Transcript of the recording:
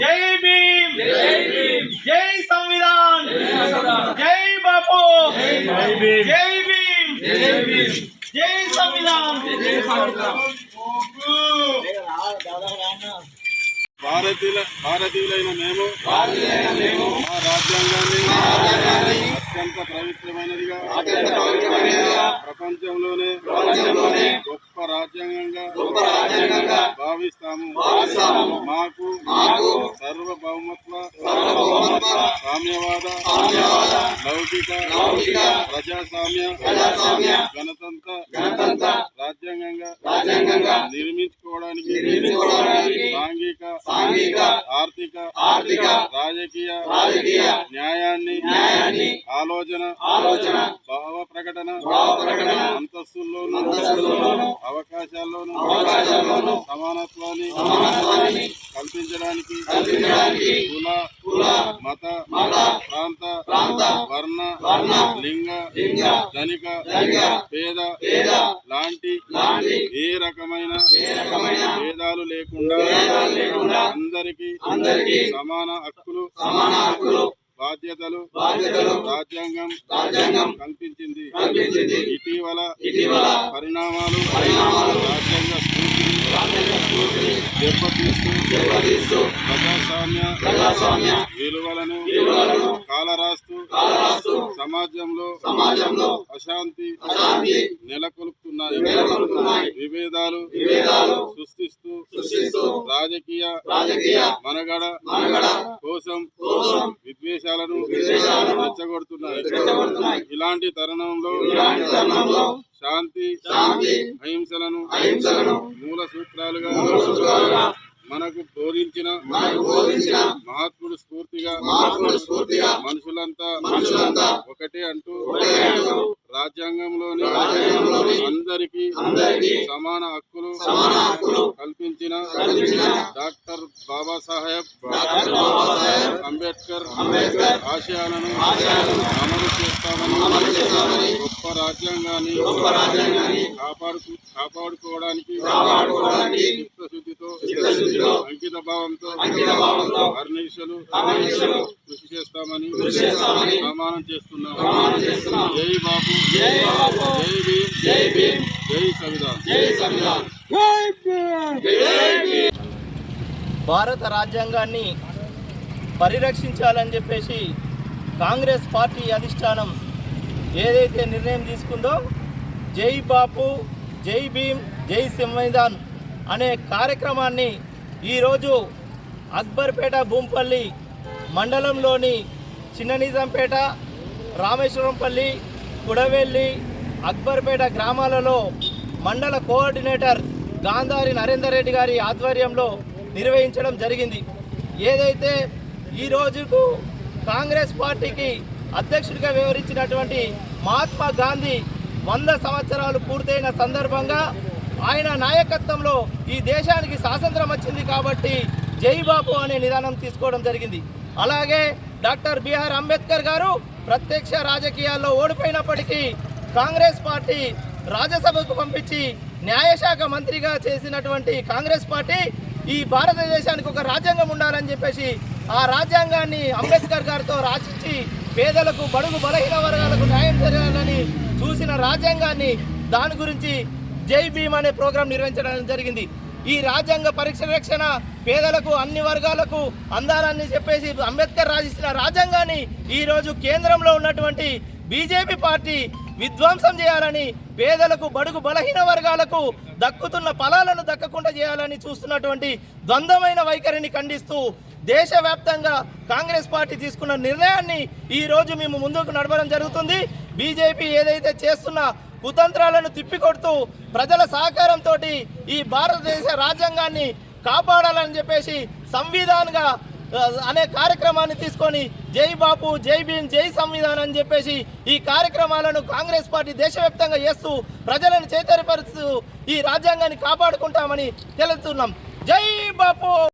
జై భీమ్, జై సంవిధాన్, జై బాపు, జై భీమ్, జై సంవిధాన్. భారతీయులైన మేము మా రాజ్యాంగాన్ని అత్యంత పవిత్రమైనదిగా ప్రపంచంలోనే గొప్ప రాజ్యాంగంగా భావిస్తాము. మాకు సర్వభౌమత్వ సామ్యవాద లౌకిక ప్రజాస్వామ్య గణతంత్ర రాజ్యాంగంగా నిర్మించుకోవడానికి సాంఘిక ఆర్థిక రాజకీయ న్యాయాన్ని ఆలోచన భావ ప్రకటన అంతస్తుల్లోనూ అవకాశాల్లోనూ సమానత్వాన్ని కల్పించడానికి కుల మత ప్రాంత వర్ణ లింగ ధనిక పేద లాంటి ఏ రకమైన భేదాలు లేకుండా అందరికీ సమాన హక్కులు బాధ్యతలు రాజ్యాంగం కల్పించింది. ఇటీవల పరిణామాలు రాజ్యాంగ స్ఫూర్తిని దెబ్బతీస్తూ ప్రజాస్వామ్య విలువలను కాలరాస్తూ సమాజంలో అశాంతి నెలకొల్పుతున్నాయి. విభేదాలు సృష్టిస్తూ రాజకీయ మనగడ కోసం విద్వేషాలను రెచ్చగొడుతున్నాయి. ఇలాంటి తరుణంలో శాంతి అహింసలను మూల సూత్రాలుగా మనకు బోధించిన మహాత్ముడు స్ఫూర్తిగా మనుషులంతా ఒకటే అంటూ రాజ్యాంగంలోని అందరికీ సమాన హక్కులు కల్పించిన డాక్టర్ బాబాసాహెబ్ అంబేద్కర్ ఆశయాలను అమలు చేస్తామని గొప్ప రాజ్యాంగాన్ని కాపాడుకోవడానికి చిత్తశుద్ధితో అంకిత భావంతో అహర్నిశలు కృషి చేస్తామని ప్రమాణం చేస్తున్నాము. జై బాపు, జై భీమ్, జై సంవిధాన్. భారత రాజ్యాంగాన్ని పరిరక్షించాలని చెప్పేసి కాంగ్రెస్ పార్టీ అధిష్టానం ఏదైతే నిర్ణయం తీసుకుందో జై బాపు, జై భీమ్, జై సంవిధాన్ అనే కార్యక్రమాన్ని ఈరోజు అక్బర్పేట భూంపల్లి మండలంలోని చిన్న నిజాంపేట, రామేశ్వరంపల్లి, కుడవెల్లి, అక్బర్పేట గ్రామాలలో మండల కోఆర్డినేటర్ గాంధారి నరేందర్ రెడ్డి గారి ఆధ్వర్యంలో నిర్వహించడం జరిగింది. ఏదైతే ఈ రోజుకు కాంగ్రెస్ పార్టీకి అధ్యక్షుడిగా వ్యవహరించినటువంటి మహాత్మా గాంధీ 100 సంవత్సరాలు పూర్తయిన సందర్భంగా ఆయన నాయకత్వంలో ఈ దేశానికి స్వాతంత్రం వచ్చింది కాబట్టి జై బాపు అనే నిదానం తీసుకోవడం జరిగింది. అలాగే డాక్టర్ బిఆర్ అంబేద్కర్ గారు ప్రత్యక్ష రాజకీయాల్లో ఓడిపోయినప్పటికీ కాంగ్రెస్ పార్టీ రాజ్యసభకు పంపించి న్యాయశాఖ మంత్రిగా చేసినటువంటి కాంగ్రెస్ పార్టీ ఈ భారతదేశానికి ఒక రాజ్యాంగం ఉండాలని చెప్పేసి ఆ రాజ్యాంగాన్ని అంబేద్కర్ గారితో రాసిచ్చి పేదలకు బడుగు బలహీన వర్గాలకు న్యాయం జరగాలని చూసిన రాజ్యాంగాన్ని దాని గురించి జై భీమ్ అనే ప్రోగ్రాం నిర్వహించడం జరిగింది. ఈ రాజ్యాంగ పరిరక్షణ పేదలకు అన్ని వర్గాలకు అందాలని చెప్పేసి అంబేద్కర్ రాసిచ్చిన రాజ్యాంగాన్ని ఈరోజు కేంద్రంలో ఉన్నటువంటి బీజేపీ పార్టీ విధ్వంసం చేయాలని, పేదలకు బడుగు బలహీన వర్గాలకు దక్కుతున్న ఫలాలను దక్కకుండా చేయాలని చూస్తున్నటువంటి ద్వంద్వమైన వైఖరిని ఖండిస్తూ దేశవ్యాప్తంగా కాంగ్రెస్ పార్టీ తీసుకున్న నిర్ణయాన్ని ఈరోజు మేము ముందుకు నడవడం జరుగుతుంది. బీజేపీ ఏదైతే చేస్తున్న కుతంత్రాలను తిప్పికొడుతూ ప్రజల సహకారంతో ఈ భారతదేశ రాజ్యాంగాన్ని కాపాడాలని చెప్పేసి సంవిధానంగా అనే కార్యక్రమాన్ని తీసుకొని జై బాపు, జై భీమ్, జై సంవిధాన్ అని చెప్పేసి ఈ కార్యక్రమాలను కాంగ్రెస్ పార్టీ దేశవ్యాప్తంగా చేస్తూ ప్రజలను చైతన్యపరుస్తూ ఈ రాజ్యాంగాన్ని కాపాడుకుంటామని తెలుస్తున్నాం. జై బాపు.